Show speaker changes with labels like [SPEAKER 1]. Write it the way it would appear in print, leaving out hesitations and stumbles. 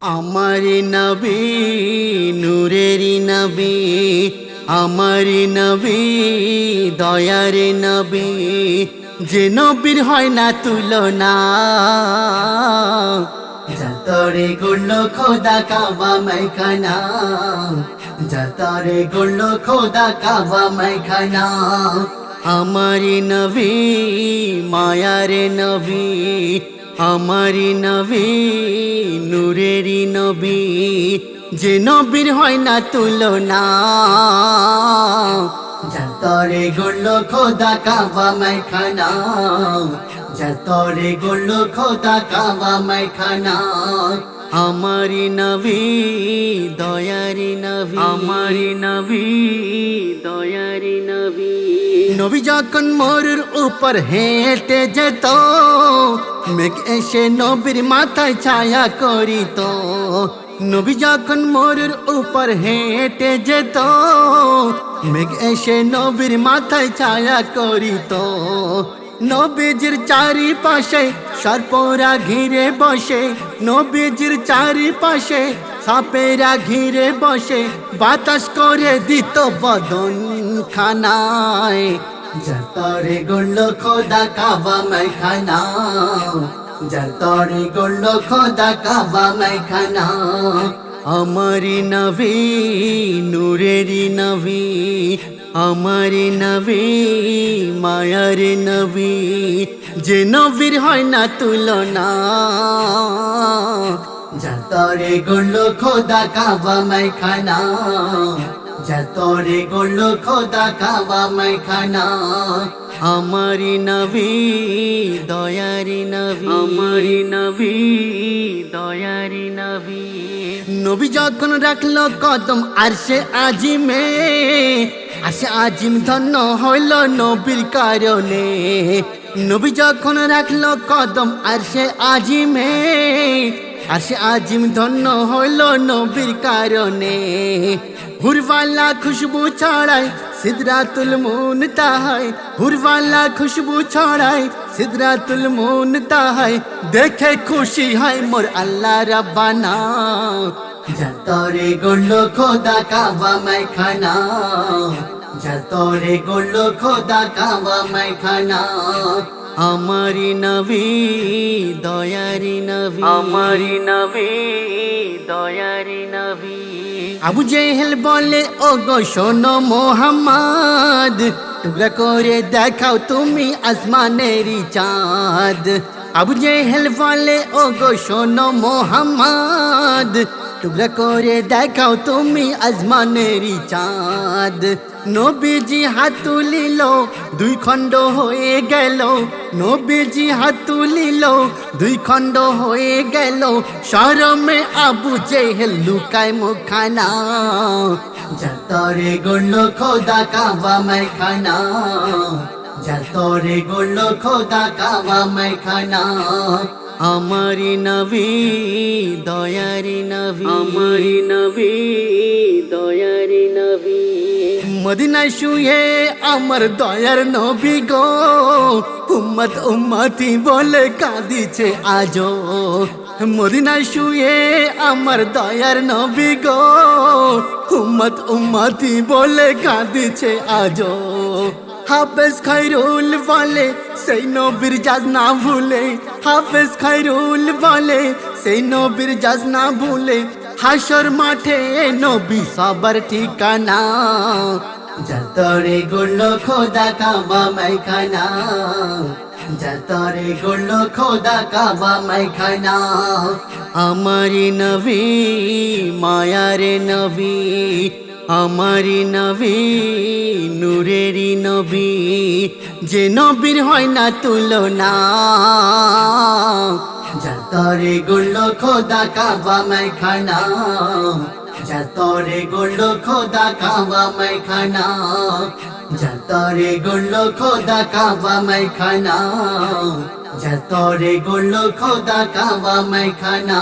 [SPEAKER 1] আমার নবী নূরের নবী, আমার নবী দয়ার নবী, যে নবীর হয় না তুলনা। যতরে গুলো খোদা কাবা মাইখানা, যতরে গুলো খোদা কাবা মাইখানা। আমার নবী মায়ার নবী, আমার নবী নূরের নবী, যে নবীর হয় না তুলনা। যতরে গুলো খোদা কাবা মাইখানা, যতরে গুলো খোদা কাবা মাইখানা। আমার নবী দয়ার নবী, আমার নবী দয়ার নবী। নবী যখন মোরের উপর হেঁটে যেত, মেঘ এসে নবীর মাথায় ছায়া করিত। নবী যখন মোরের উপর হেঁটে যেত, মেঘ এসে নবীর মাথায় ছায়া করিত। নবীজির চারিপাশে সর্পরা ঘিরে বসে, নবীজির চারিপাশে সাপেরা ঘিরে বসে, বাতাস করে দিত বদন খানায়। যতরে গুলো খোদা কাবা মাইখানা, যতরে গুলো খোদা কাবা মাইখানা। আমার নবী নূরের নবী, আমার নবী মায়ার নবী, যে নবীর হয় না তুলনা। যতরে গুলো খোদা কাবা মাইখানা, যতরে গুলো খোদা কাবা মাইখানা। আমার নবী দয়ার নবী, আমার নবী দয়ার নবী। নবী যখন রাখলো কদম আরশে আজিমে, আরশে আজিম ধন্য হইল নবীর কারণে। নবী যখন রাখলো কদম আরশে আজিমে, আরশে আজিম ধন্য হইল নবীর কারণে। হুরওয়ালা খুশবু ছড়ায় সিদরাতুল মুনতাহায়, হুরওয়ালা খুশবু ছড়ায় সিদরাতুল মুনতাহায়। দেখে খুশি হয় মোর আল্লাহ রাব্বানা। যতরে গুলো খোদা কাবা মাইখানা, যতরে গুলো খোদা কাবা মাইখানা। আমার নবী দয়ার নবী, আমার নবী দয়ার নবী। আবু জেহেল বলে ও গো শোনো মোহাম্মদ, টুকরা করে দেখাও তুমি আসমানেরই চাঁদ। আবু জেহেল বলে ও গো শোনো মোহাম্মদ, টুকরা করে দেখাও তুমি আসমানেরই চাঁদ। নবীজি হাত তুলিল দুই খণ্ড হয়ে গেল, নবীজি হাত তুলিল দুই খণ্ড হয়ে গেল। শরমে আবু জেহেল লুকায় মুখানা। যতরে গুলো খোদা কাবা মাইখানা, যতরে গুলো খোদা কাবা মাইখানা। আমার নবী দয়ার নবী, আমার নবী দয়ার নবী। মদিনায় শুয়ে আমার দয়ার নবী গো, উম্মত উম্মতি বলে কাঁদিছে আজো। মদিনায় শুয়ে আমার দয়ার নবী গো, উম্মত উম্মতি বলে কাঁদিছে আজো। হাফেজ খায়রুল বলে সেই নবীর জাজ না ভুলে, হাফেজ খায়রুল বলে সেই নবীর জাজ না ভুলে। হাসর মাঠে নবী সবার ঠিকানা। যতরে গুলো খোদা কাবা মাইখানা, যতরে গুলো খোদা কাবা মাইখানা। আমার নবী মায়ার নবী, আমার নবী নূরের নবী, যে নবীর হয় না তুলনা। যতরে গুলো খোদা কাবা মাইখানা, যতরে গুলো খোদা কাবা মাইখানা। যতরে গুলো খোদা কাবা মাইখানা, যতরে গুলো খোদা কাবা মাইখানা।